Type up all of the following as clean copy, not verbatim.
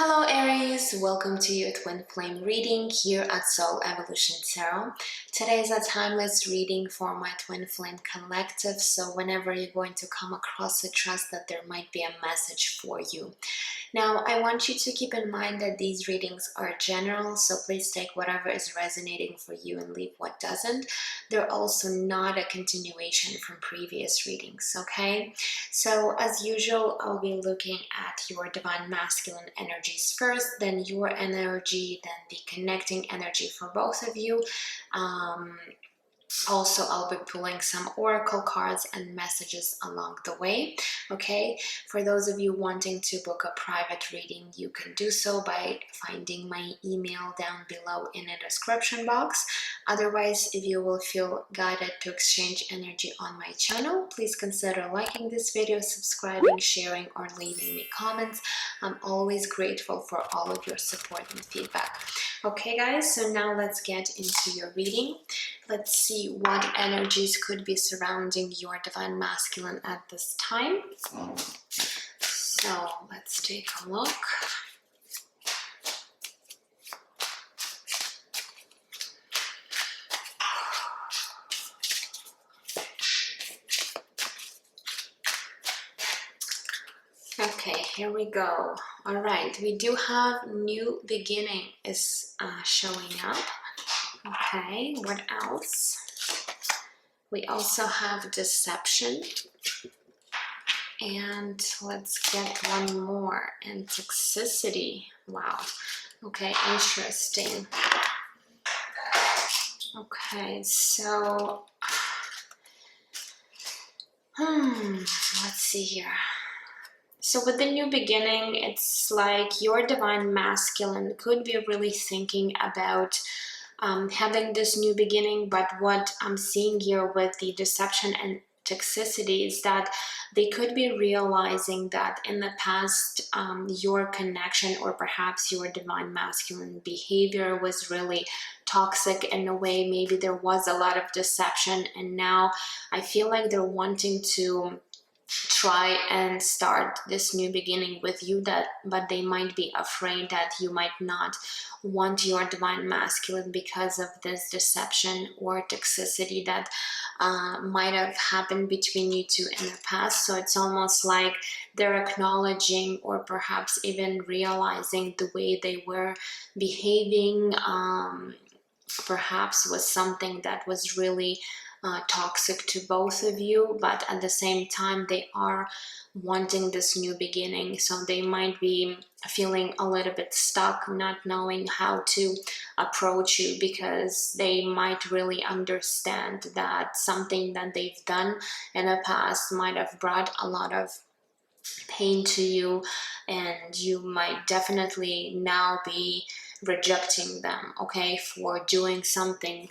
Hello Aries, welcome to your twin flame reading here at Soul Evolution Tarot. Today is a timeless reading for my twin flame collective, so whenever you're going to come across it, trust that there might be a message for you. Now, I want you to keep in mind that these readings are general, so please take whatever is resonating for you and leave what doesn't. They're also not a continuation from previous readings, okay? So, as usual, I'll be looking at your divine masculine energies first, then your energy, then the connecting energy for both of you. Also, I'll be pulling some oracle cards and messages along the way, okay? For those of you wanting to book a private reading, you can do so by finding my email down below in the description box. Otherwise, if you will feel guided to exchange energy on my channel, please consider liking this video, subscribing, sharing, or leaving me comments. I'm always grateful for all of your support and feedback. Okay guys, so now let's get into your reading. Let's see what energies could be surrounding your divine masculine at this time. So let's take a look. Okay, here we go. All right, we do have new beginning is showing up. Okay, what else? We also have deception. And let's get one more. And toxicity. Wow. Okay, interesting. Okay, so let's see here. So with the new beginning, it's like your divine masculine could be really thinking about having this new beginning, but what I'm seeing here with the deception and toxicity is that they could be realizing that in the past your connection or perhaps your divine masculine behavior was really toxic in a way. Maybe there was a lot of deception, and now I feel like they're wanting to try and start this new beginning with you, but they might be afraid that you might not want your divine masculine because of this deception or toxicity that might have happened between you two in the past. So it's almost like they're acknowledging or perhaps even realizing the way they were behaving perhaps was something that was really toxic to both of you, but at the same time they are wanting this new beginning, so they might be feeling a little bit stuck, not knowing how to approach you, because they might really understand that something that they've done in the past might have brought a lot of pain to you, and you might definitely now be rejecting them, okay, for doing something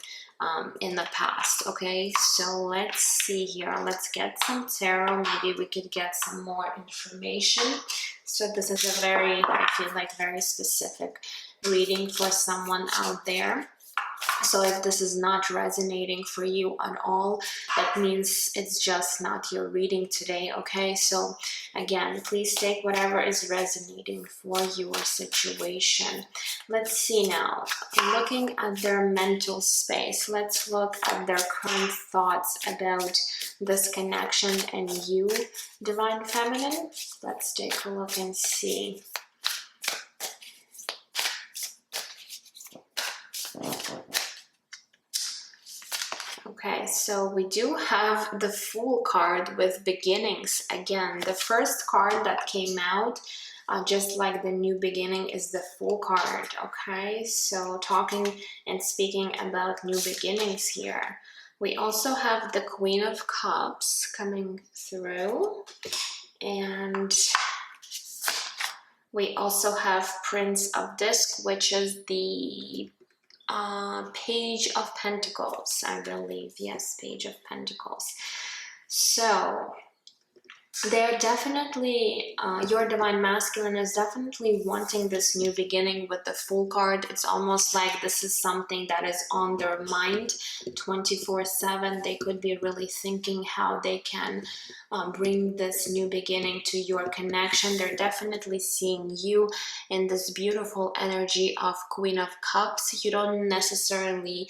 in the past. Okay, so let's see here. Let's get some tarot. Maybe we could get some more information. So this is a very, I feel like, very specific reading for someone out there. So if this is not resonating for you at all, that means it's just not your reading today, okay? So again, please take whatever is resonating for your situation. Let's see now. Looking at their mental space, let's look at their current thoughts about this connection and you, Divine Feminine. Let's take a look and see. Okay, so we do have the Fool card with beginnings. Again, the first card that came out, just like the new beginning, is the Fool card. Okay, so talking and speaking about new beginnings here. We also have the Queen of Cups coming through. And we also have Prince of Disc, which is the Page of Pentacles, I believe. Yes, Page of Pentacles. So they're definitely, your divine masculine is definitely wanting this new beginning with the Fool card. It's almost like this is something that is on their mind 24/7. They could be really thinking how they can bring this new beginning to your connection. They're definitely seeing you in this beautiful energy of Queen of Cups. You don't necessarily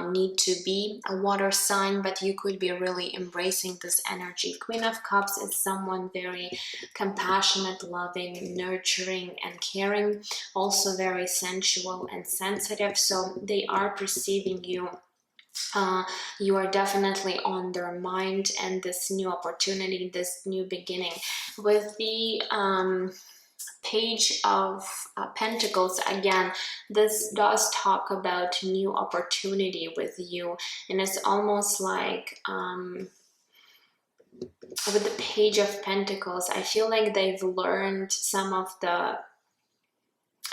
need to be a water sign, but you could be really embracing this energy. Queen of Cups is someone very compassionate, loving, nurturing, and caring, also very sensual and sensitive. So they are perceiving you. You are definitely on their mind, and this new opportunity, this new beginning. With the Page of Pentacles, again, this does talk about new opportunity with you, and it's almost like with the Page of Pentacles, I feel like they've learned some of the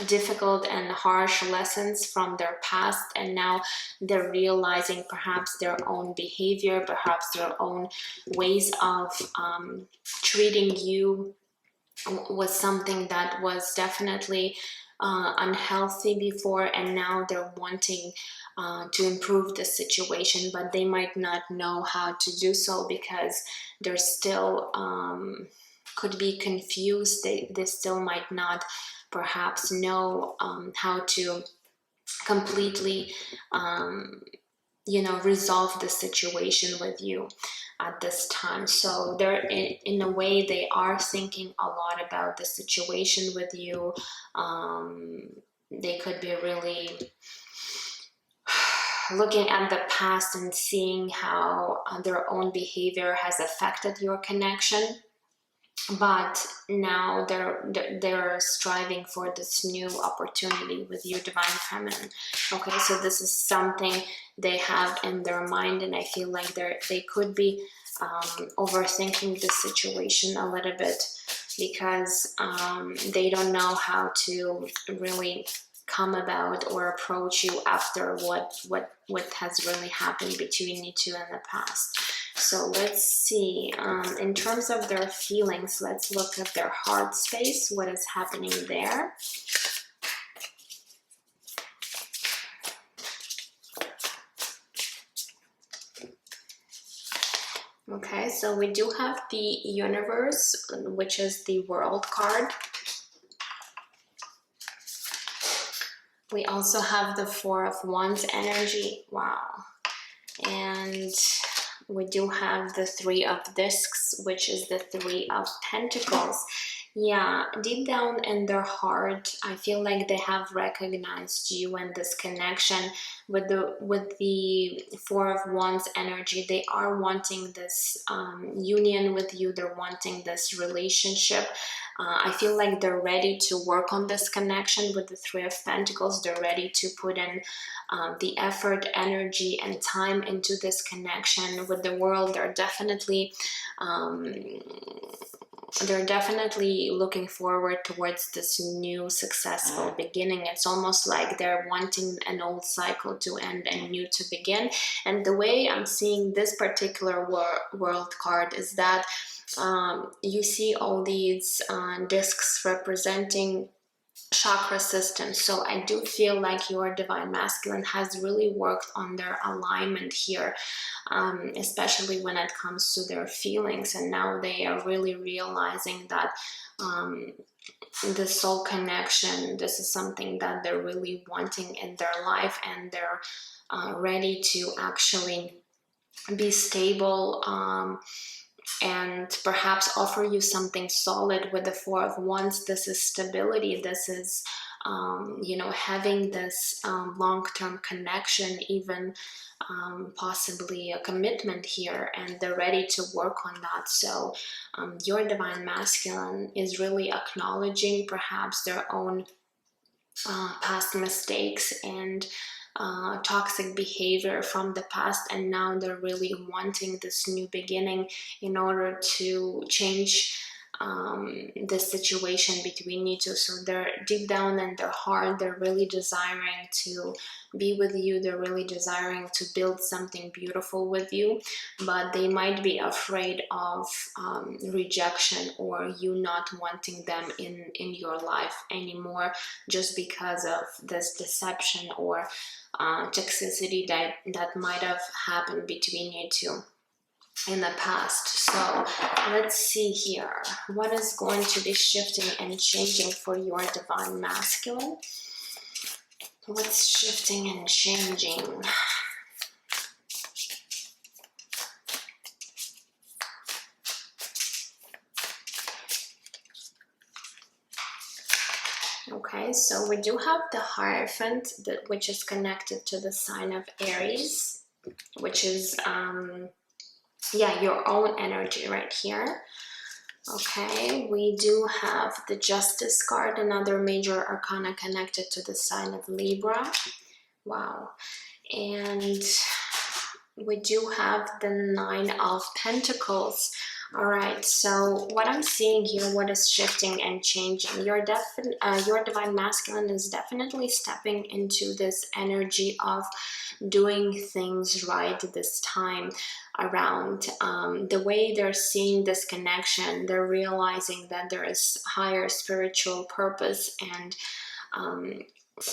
difficult and harsh lessons from their past, and now they're realizing perhaps their own behavior, perhaps their own ways of treating you was something that was definitely unhealthy before, and now they're wanting to improve the situation, but they might not know how to do so because they're still could be confused. They still might not perhaps know how to completely resolve the situation with you at this time. So they're in a way, they are thinking a lot about the situation with you. They could be really looking at the past and seeing how their own behavior has affected your connection, but now they're striving for this new opportunity with your divine feminine. Okay, so this is something they have in their mind, and I feel like they could be overthinking the situation a little bit because they don't know how to really come about or approach you after what has really happened between you two in the past. So let's see, in terms of their feelings, let's look at their heart space, what is happening there. Okay, so we do have the universe, which is the world card. We also have the Four of Wands energy. Wow. And we do have the Three of Discs, which is the Three of Pentacles. Yeah, deep down in their heart, I feel like they have recognized you and this connection with the Four of Wands energy. They are wanting this union with you. They're wanting this relationship. I feel like they're ready to work on this connection with the Three of Pentacles. They're ready to put in the effort, energy, and time into this connection with the world. They're definitely looking forward towards this new successful beginning. It's almost like they're wanting an old cycle to end and new to begin. And the way I'm seeing this particular world card is that you see all these discs representing chakra system. So I do feel like your divine masculine has really worked on their alignment here, especially when it comes to their feelings, and now they are really realizing that the soul connection, this is something that they're really wanting in their life, and they're ready to actually be stable and perhaps offer you something solid. With the Four of Wands, this is stability. This is having this long-term connection, even possibly a commitment here, and they're ready to work on that. So your divine masculine is really acknowledging perhaps their own past mistakes and toxic behavior from the past, and now they're really wanting this new beginning in order to change the situation between you two. So they're deep down in their heart, they're really desiring to be with you. They're really desiring to build something beautiful with you, but they might be afraid of rejection, or you not wanting them in your life anymore, just because of this deception or toxicity that might have happened between you two. in the past. So let's see here. What is going to be shifting and changing for your divine masculine? What's shifting and changing? Okay, so we do have the Hierophant, which is connected to the sign of Aries, which is, yeah, your own energy right here. Okay, we do have the Justice card, another major arcana connected to the sign of Libra. Wow. And we do have the Nine of Pentacles. All right, so what I'm seeing here, what is shifting and changing? Your divine masculine is definitely stepping into this energy of doing things right this time around. The way they're seeing this connection, they're realizing that there is higher spiritual purpose and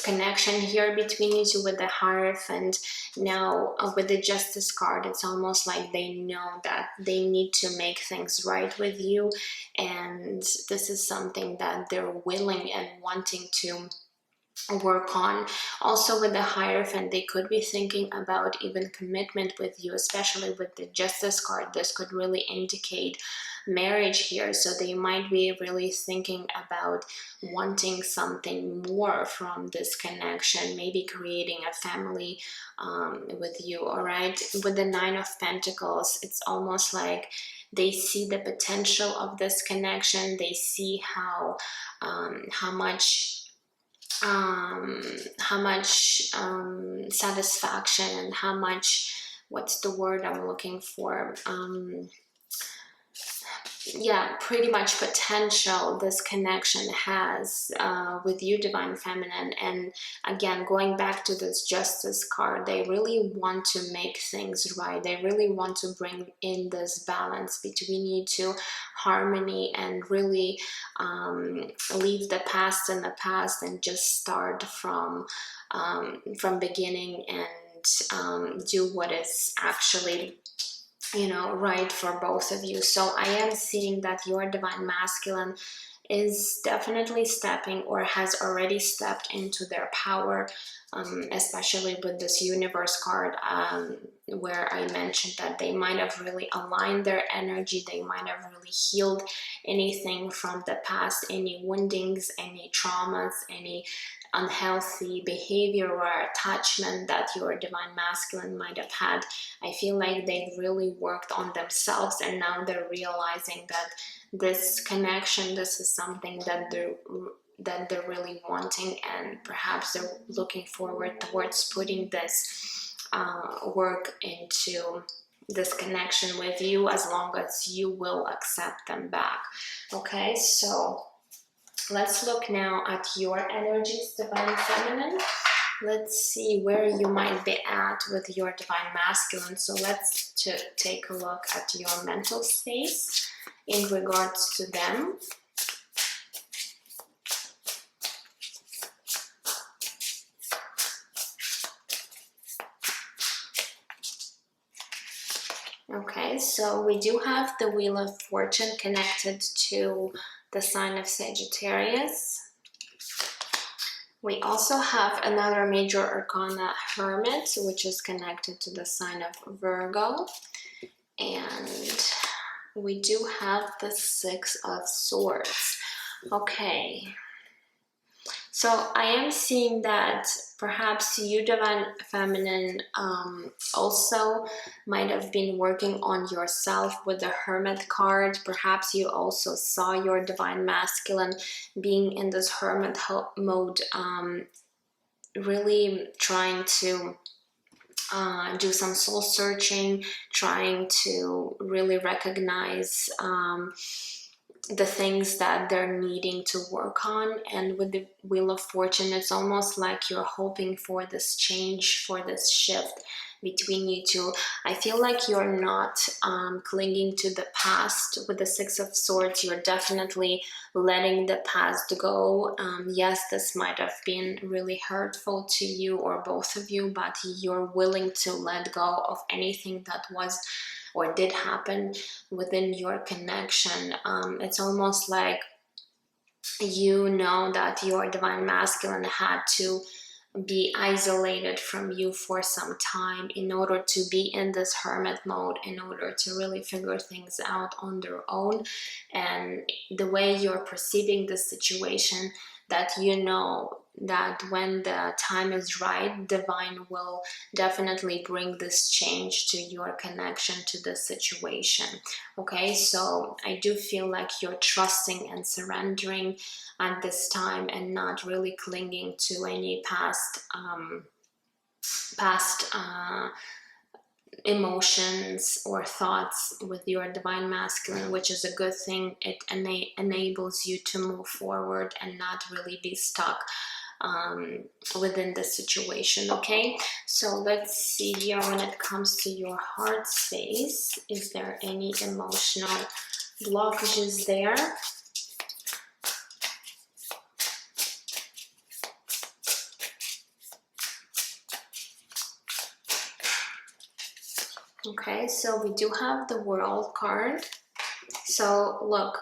connection here between you two with the Hierophant. Now with the Justice card, it's almost like they know that they need to make things right with you, and this is something that they're willing and wanting to work on. Also with the Hierophant, they could be thinking about even commitment with you, especially with the Justice card. This could really indicate marriage here, so they might be really thinking about wanting something more from this connection, maybe creating a family with you. All right, with the Nine of Pentacles, it's almost like they see the potential of this connection. They see how much satisfaction and how much, what's the word I'm looking for, yeah, pretty much potential this connection has with you, divine feminine. And again, going back to this Justice card, they really want to make things right. They really want to bring in this balance between you two, harmony, and really leave the past in the past and just start from beginning and do what is actually, you know, right for both of you. So I am seeing that your divine masculine is definitely stepping or has already stepped into their power, especially with this Universe card, where I mentioned that they might have really aligned their energy. They might have really healed anything from the past, any woundings, any traumas, any unhealthy behavior or attachment that your divine masculine might have had. I feel like they've really worked on themselves, and now they're realizing that this connection, this is something that they're really wanting, and perhaps they're looking forward towards putting this work into this connection with you, as long as you will accept them back. Okay, so let's look now at your energies, divine feminine. Let's see where you might be at with your divine masculine. So let's take a look at your mental space in regards to them. Okay, so we do have the Wheel of Fortune connected to the sign of Sagittarius. We also have another major arcana, Hermit, which is connected to the sign of Virgo. And we do have the Six of Swords. Okay. So I am seeing that perhaps you, divine feminine, also might have been working on yourself with the Hermit card. Perhaps you also saw your divine masculine being in this hermit mode, really trying to do some soul searching, trying to really recognize the things that they're needing to work on. And with the Wheel of Fortune, it's almost like you're hoping for this change, for this shift between you two. I feel like you're not clinging to the past. With the Six of Swords, you're definitely letting the past go. Yes, this might have been really hurtful to you or both of you, but you're willing to let go of anything that was or did happen within your connection. It's almost like you know that your divine masculine had to be isolated from you for some time in order to be in this hermit mode, in order to really figure things out on their own. And the way you're perceiving the situation, that you know that when the time is right, divine will definitely bring this change to your connection to the situation. Okay, so I do feel like you're trusting and surrendering at this time, and not really clinging to any past emotions or thoughts with your divine masculine, which is a good thing. It enables you to move forward and not really be stuck within the situation. Okay, so let's see here, when it comes to your heart space, is there any emotional blockages there? Okay, so we do have the World card. So look,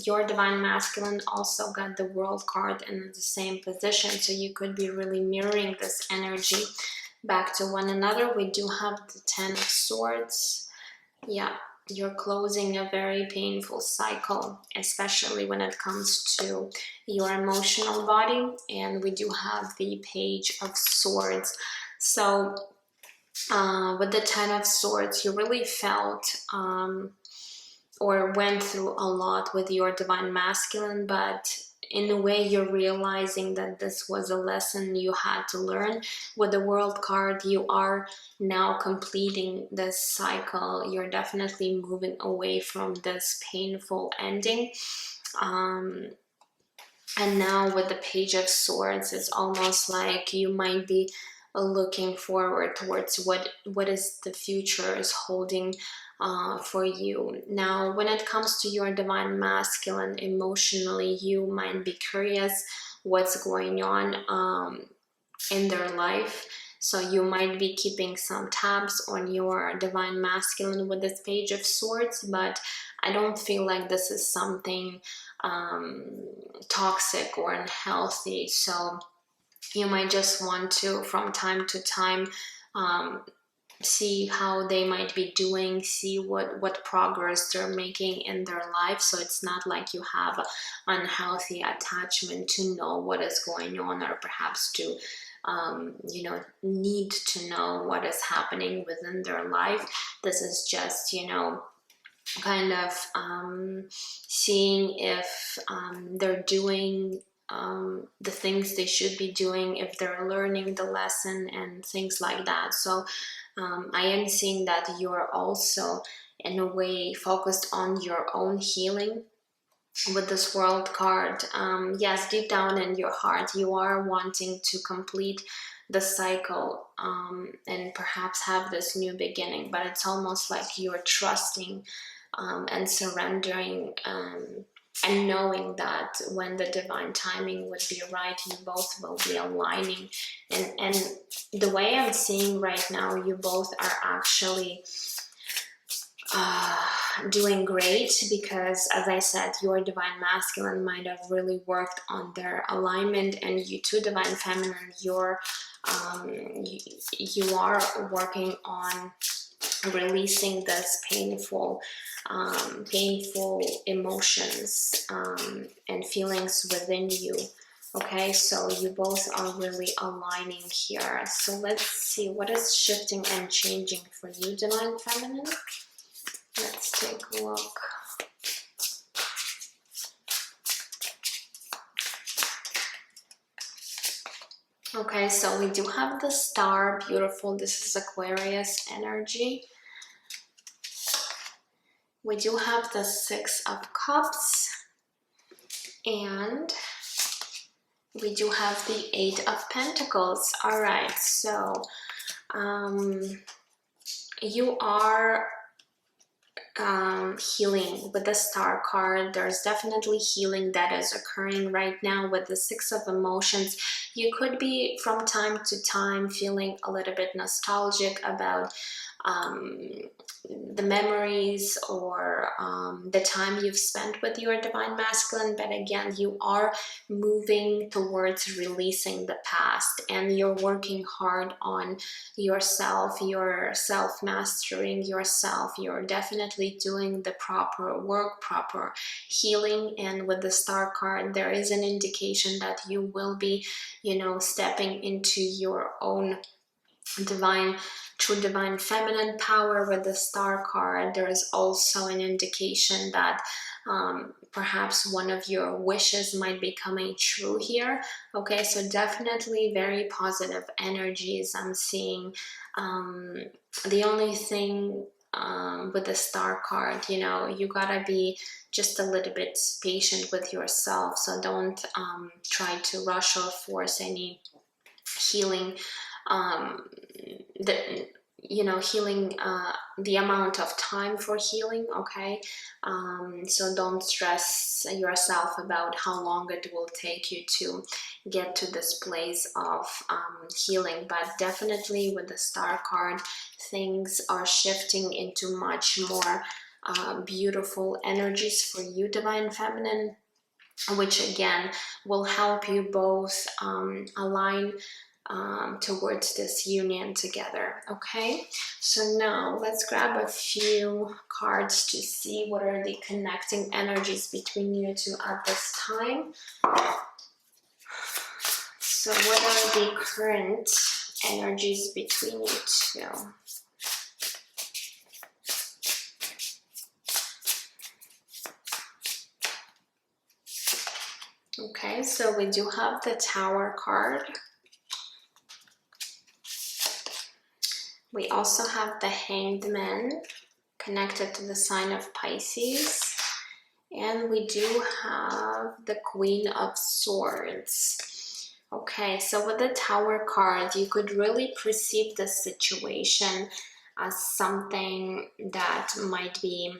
your divine masculine also got the World card in the same position, so you could be really mirroring this energy back to one another. We do have the Ten of Swords. Yeah, you're closing a very painful cycle, especially when it comes to your emotional body. And we do have the Page of Swords. So with the Ten of Swords, you really felt or went through a lot with your divine masculine, but in a way you're realizing that this was a lesson you had to learn. With the World card, you are now completing this cycle. You're definitely moving away from this painful ending. And now with the Page of Swords, it's almost like you might be looking forward towards what is the future is holding for you. Now, when it comes to your divine masculine, emotionally, you might be curious what's going on in their life. So you might be keeping some tabs on your divine masculine with this Page of Swords, but I don't feel like this is something toxic or unhealthy. So you might just want to, from time to time, see how they might be doing, see what progress they're making in their life. So it's not like you have unhealthy attachment to know what is going on, or perhaps to need to know what is happening within their life. This is just, kind of seeing if they're doing the things they should be doing, if they're learning the lesson and things like that. So I am seeing that you're also in a way focused on your own healing with this World card. Yes, deep down in your heart you are wanting to complete the cycle and perhaps have this new beginning, but it's almost like you're trusting and surrendering and knowing that when the divine timing would be right, you both will be aligning. And the way I'm seeing right now, you both are actually doing great, because as I said, your divine masculine might have really worked on their alignment, and you too, divine feminine, you are working on releasing this painful emotions and feelings within you. Okay, so you both are really aligning here. So let's see what is shifting and changing for you, divine feminine. Let's take a look. Okay, so we do have the Star, beautiful. This is Aquarius energy. We do have the Six of Cups, and we do have the Eight of Pentacles. All right, so you are healing with the Star card. There's definitely healing that is occurring right now with the Six of Emotions. You could be from time to time feeling a little bit nostalgic about um, the memories or the time you've spent with your Divine Masculine, but again, you are moving towards releasing the past, and you're working hard on yourself, your self-mastering yourself. You're definitely doing the proper work, proper healing, and with the Star card, there is an indication that you will be, stepping into your own true divine feminine power with the Star card. There is also an indication that perhaps one of your wishes might be coming true here. Okay, so definitely very positive energies I'm seeing. The only thing with the Star card, you gotta be just a little bit patient with yourself. So don't try to rush or force any healing, the healing, the amount of time for healing. Okay, so don't stress yourself about how long it will take you to get to this place of healing. But definitely with the Star card, things are shifting into much more beautiful energies for you, Divine Feminine, which again will help you both align towards this union together. Okay, so now let's grab a few cards to see what are the connecting energies between you two at this time. So what are the current energies between you two? Okay, so we do have the Tower card. We also have the Hanged Man connected to the sign of Pisces. And we do have the Queen of Swords. Okay, so with the Tower card, you could really perceive the situation as something that might be,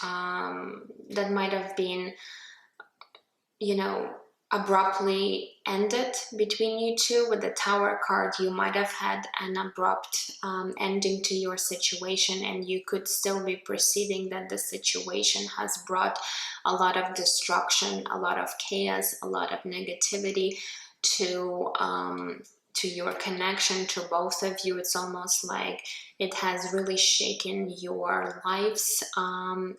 that might have been, abruptly ended between you two. With the Tower card, you might have had an abrupt ending to your situation, and you could still be perceiving that the situation has brought a lot of destruction, a lot of chaos, a lot of negativity to your connection, to both of you. It's almost like it has really shaken your lives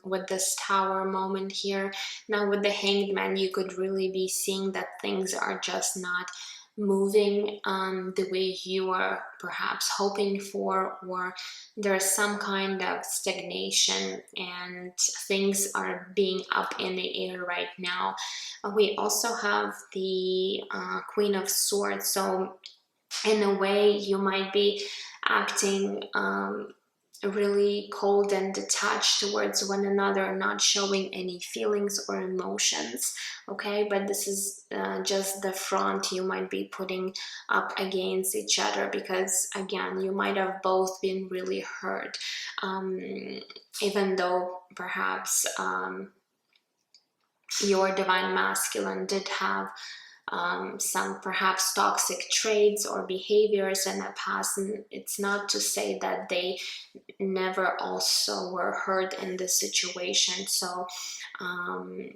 with this Tower moment here. Now with the Hanged Man, you could really be seeing that things are just not moving the way you are perhaps hoping for, or there's some kind of stagnation and things are being up in the air right now. We also have the Queen of Swords. So in a way, you might be acting really cold and detached towards one another, not showing any feelings or emotions. Okay, but this is just the front you might be putting up against each other, because again, you might have both been really hurt, even though perhaps your Divine Masculine did have some perhaps toxic traits or behaviors in the past, and it's not to say that they never also were hurt in this situation. So I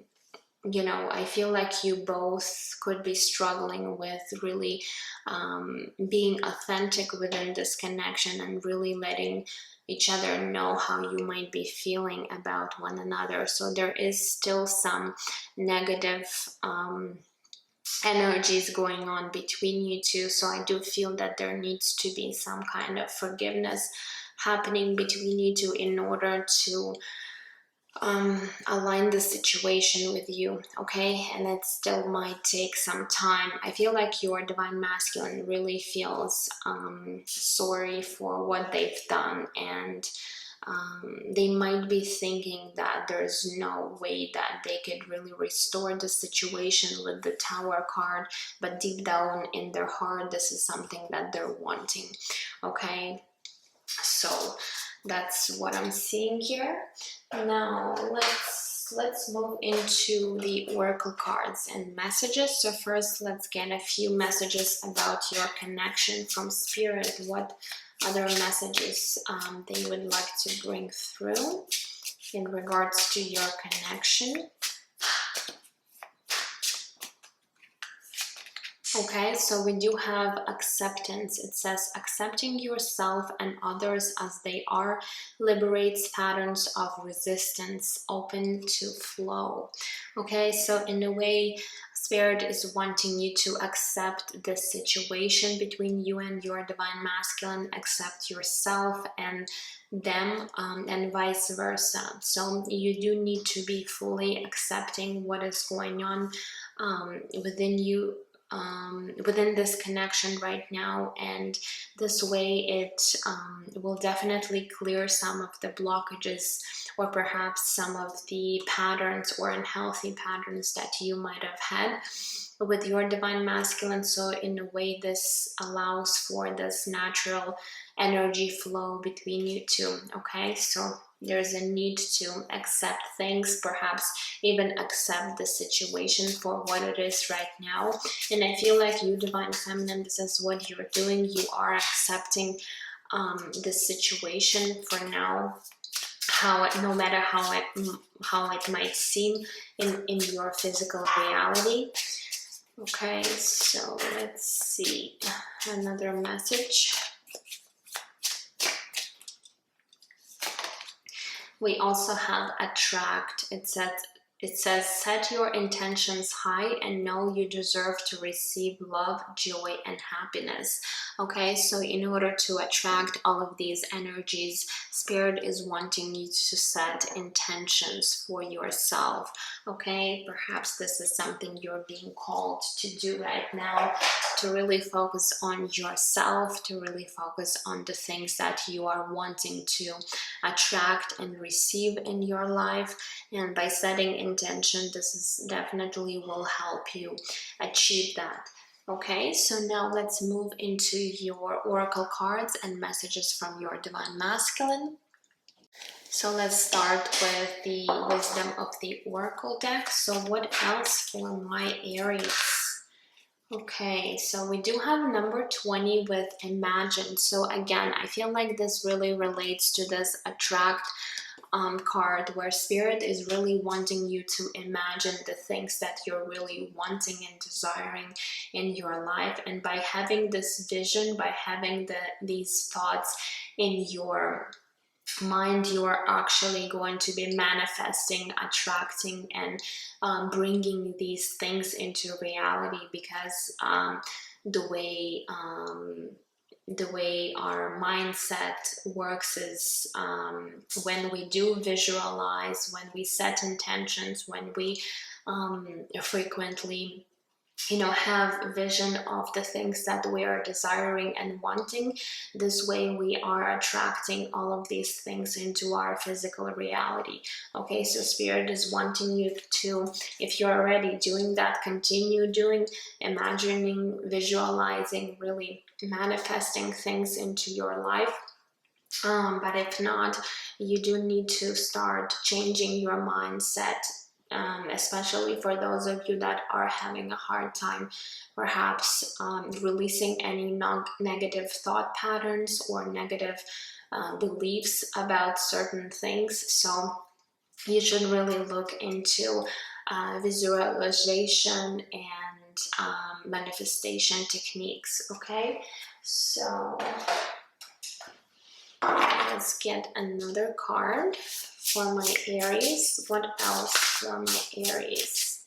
feel like you both could be struggling with really being authentic within this connection and really letting each other know how you might be feeling about one another. So there is still some negative energies going on between you two. So I do feel that there needs to be some kind of forgiveness happening between you two in order to align the situation with you. Okay, and it still might take some time. I feel like your Divine Masculine really feels sorry for what they've done, and they might be thinking that there's no way that they could really restore the situation with the Tower card, but deep down in their heart, this is something that they're wanting. Okay, so That's what I'm seeing here. Now let's move into the oracle cards and messages. So first, let's get a few messages about your connection from spirit. What other messages they would like to bring through in regards to your connection. Okay, so we do have acceptance. It says accepting yourself and others as they are liberates patterns of resistance, open to flow. Okay, so in a way, Spirit is wanting you to accept the situation between you and your divine masculine, accept yourself and them, and vice versa. So you do need to be fully accepting what is going on within you, within this connection right now, and this way it will definitely clear some of the blockages or perhaps some of the patterns or unhealthy patterns that you might have had with your divine masculine. So in a way, this allows for this natural energy flow between you two. Okay, so there's a need to accept things, perhaps even accept the situation for what it is right now. And I feel like you, divine feminine, this is what you're doing. You are accepting the situation for now, no matter how it might seem in your physical reality. Okay, so let's see another message. We also have attract. It says set your intentions high and know you deserve to receive love, joy, and happiness. Okay, so in order to attract all of these energies, Spirit is wanting you to set intentions for yourself. Okay, perhaps this is something you're being called to do right now, to really focus on yourself, to really focus on the things that you are wanting to attract and receive in your life. And by setting intention, this is definitely will help you achieve that. Okay, so now let's move into your oracle cards and messages from your divine masculine. So let's start with the wisdom of the oracle deck. So what else for my Aries? Okay, so we do have number 20 with imagine. So again, I feel like this really relates to this attract card, where Spirit is really wanting you to imagine the things that you're really wanting and desiring in your life. And by having this vision, by having these thoughts in your mind, you are actually going to be manifesting, attracting, and bringing these things into reality, because the way our mindset works is, when we do visualize, when we set intentions, when we frequently have vision of the things that we are desiring and wanting, this way we are attracting all of these things into our physical reality. Okay, so Spirit is wanting you to, if you're already doing that, continue doing, imagining, visualizing, really manifesting things into your life. But if not, you do need to start changing your mindset, especially for those of you that are having a hard time perhaps releasing any negative thought patterns or negative beliefs about certain things. So you should really look into visualization and manifestation techniques. Okay, so let's get another card for my Aries. What else for my Aries?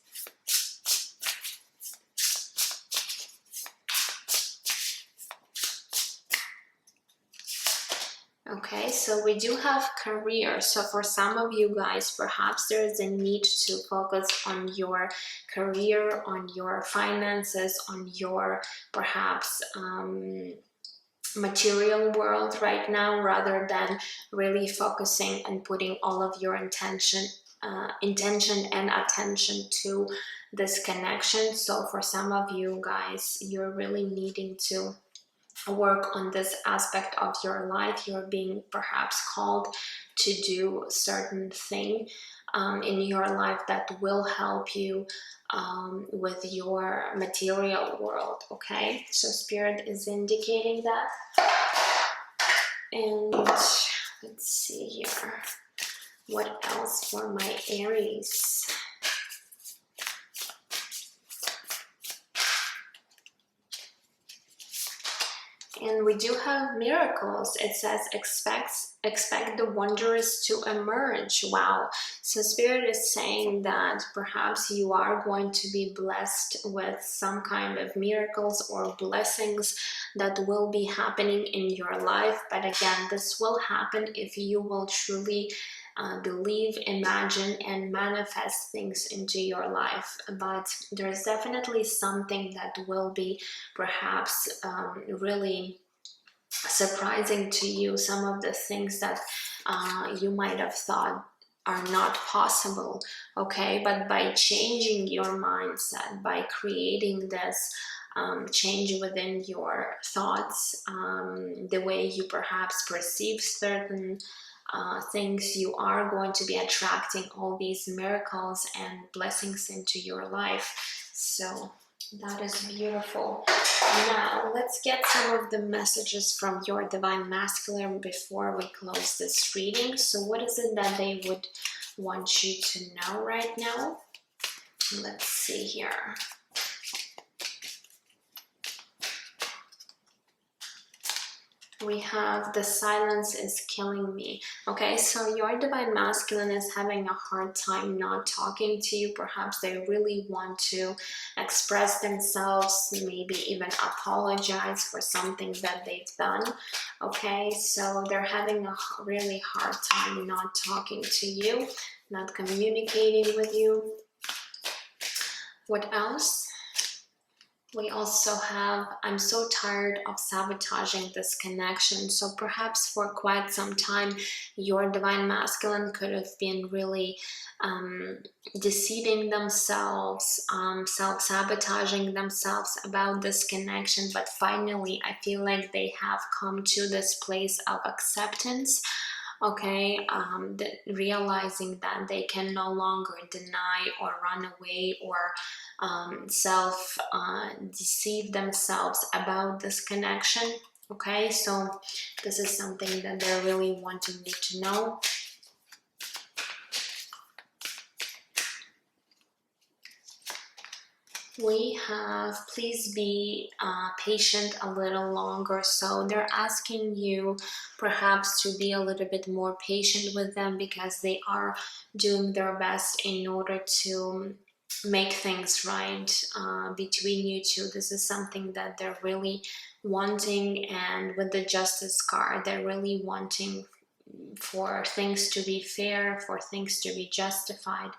Okay, so we do have career. So for some of you guys, perhaps there is a need to focus on your career, on your finances, on your perhaps material world right now, rather than really focusing and putting all of your intention and attention to this connection. So for some of you guys, you're really needing to work on this aspect of your life. You're being perhaps called to do certain thing in your life that will help you with your material world. Okay, so Spirit is indicating that. And let's see here, what else for my Aries? And we do have miracles. It says expect the wondrous to emerge. Wow. So Spirit is saying that perhaps you are going to be blessed with some kind of miracles or blessings that will be happening in your life. But again, this will happen if you will truly believe, imagine, and manifest things into your life. But there's definitely something that will be perhaps really surprising to you. Some of the things that you might have thought are not possible. Okay, but by changing your mindset, by creating this change within your thoughts, the way you perhaps perceive certain things, you are going to be attracting all these miracles and blessings into your life. So that is beautiful. Now let's get some of the messages from your Divine Masculine before we close this reading. So what is it that they would want you to know right now? Let's see here. We have the silence is killing me. Okay, so your Divine Masculine is having a hard time not talking to you. Perhaps they really want to express themselves, maybe even apologize for something that they've done. Okay, so they're having a really hard time not talking to you, not communicating with you. What else? We also have, I'm so tired of sabotaging this connection. So perhaps for quite some time, your Divine Masculine could have been really deceiving themselves, self-sabotaging themselves about this connection. But finally, I feel like they have come to this place of acceptance. Okay, realizing that they can no longer deny or run away or self-deceive themselves about this connection. Okay, so this is something that they're really wanting you to know. We have, please be patient a little longer. So they're asking you perhaps to be a little bit more patient with them because they are doing their best in order to make things right between you two. This is something that they're really wanting, and with the Justice card, they're really wanting for things to be fair, for things to be justified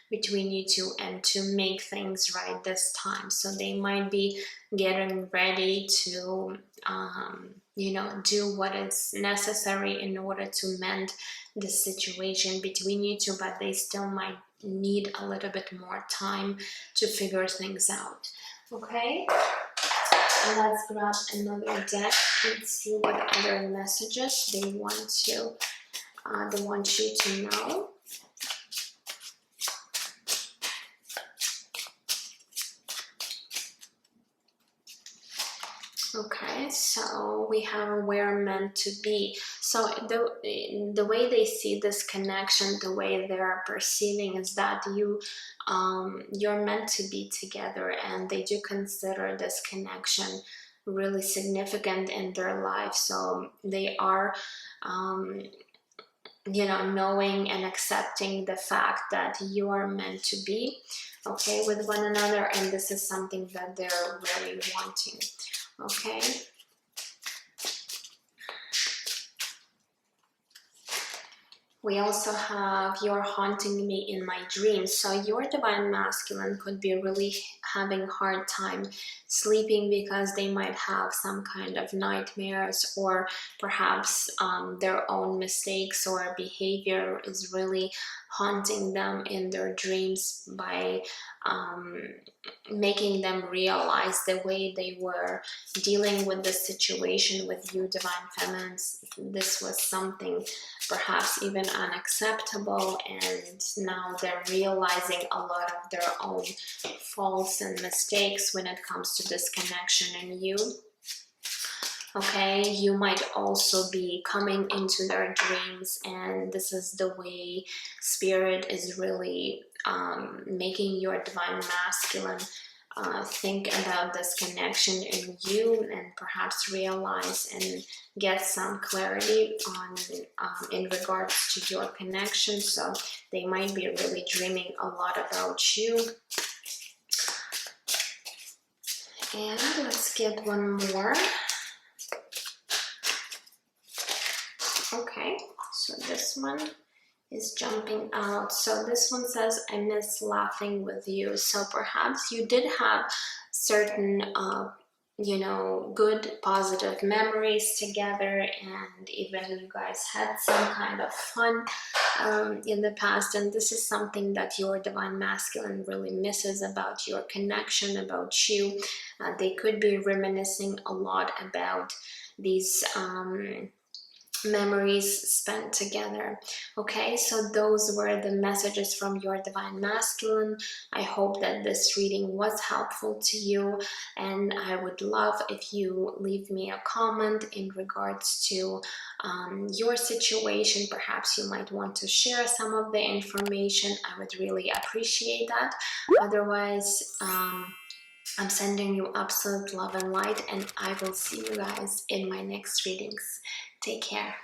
between you two, and to make things right this time. So they might be getting ready to do what is necessary in order to mend the situation between you two, but they still might need a little bit more time to figure things out. Okay, let's grab another deck and see what other messages they want you to know. Okay, so we have we're meant to be. So the way they see this connection, the way they're perceiving is that you're meant to be together, and they do consider this connection really significant in their life. So they are knowing and accepting the fact that you are meant to be, okay, with one another, and this is something that they're really wanting. Okay, we also have you're haunting me in my dreams. So your Divine Masculine could be really having a hard time sleeping because they might have some kind of nightmares, or perhaps their own mistakes or behavior is really haunting them in their dreams by making them realize the way they were dealing with the situation with you, Divine Feminines. This was something perhaps even unacceptable, and now they're realizing a lot of their own faults and mistakes when it comes to this connection in you. Okay, you might also be coming into their dreams, and this is the way Spirit is really making your Divine Masculine think about this connection in you, and perhaps realize and get some clarity on in regards to your connection. So they might be really dreaming a lot about you. And let's get one more. Okay, so this one is jumping out. So this one says, I miss laughing with you. So perhaps you did have certain you know, good positive memories together, and even you guys had some kind of fun in the past, and this is something that your Divine Masculine really misses about your connection, about you. They could be reminiscing a lot about these memories spent together. Okay, so those were the messages from your Divine Masculine. I hope that this reading was helpful to you, and I would love if you leave me a comment in regards to your situation. Perhaps you might want to share some of the information. I would really appreciate that. Otherwise, I'm sending you absolute love and light, and I will see you guys in my next readings. Take care.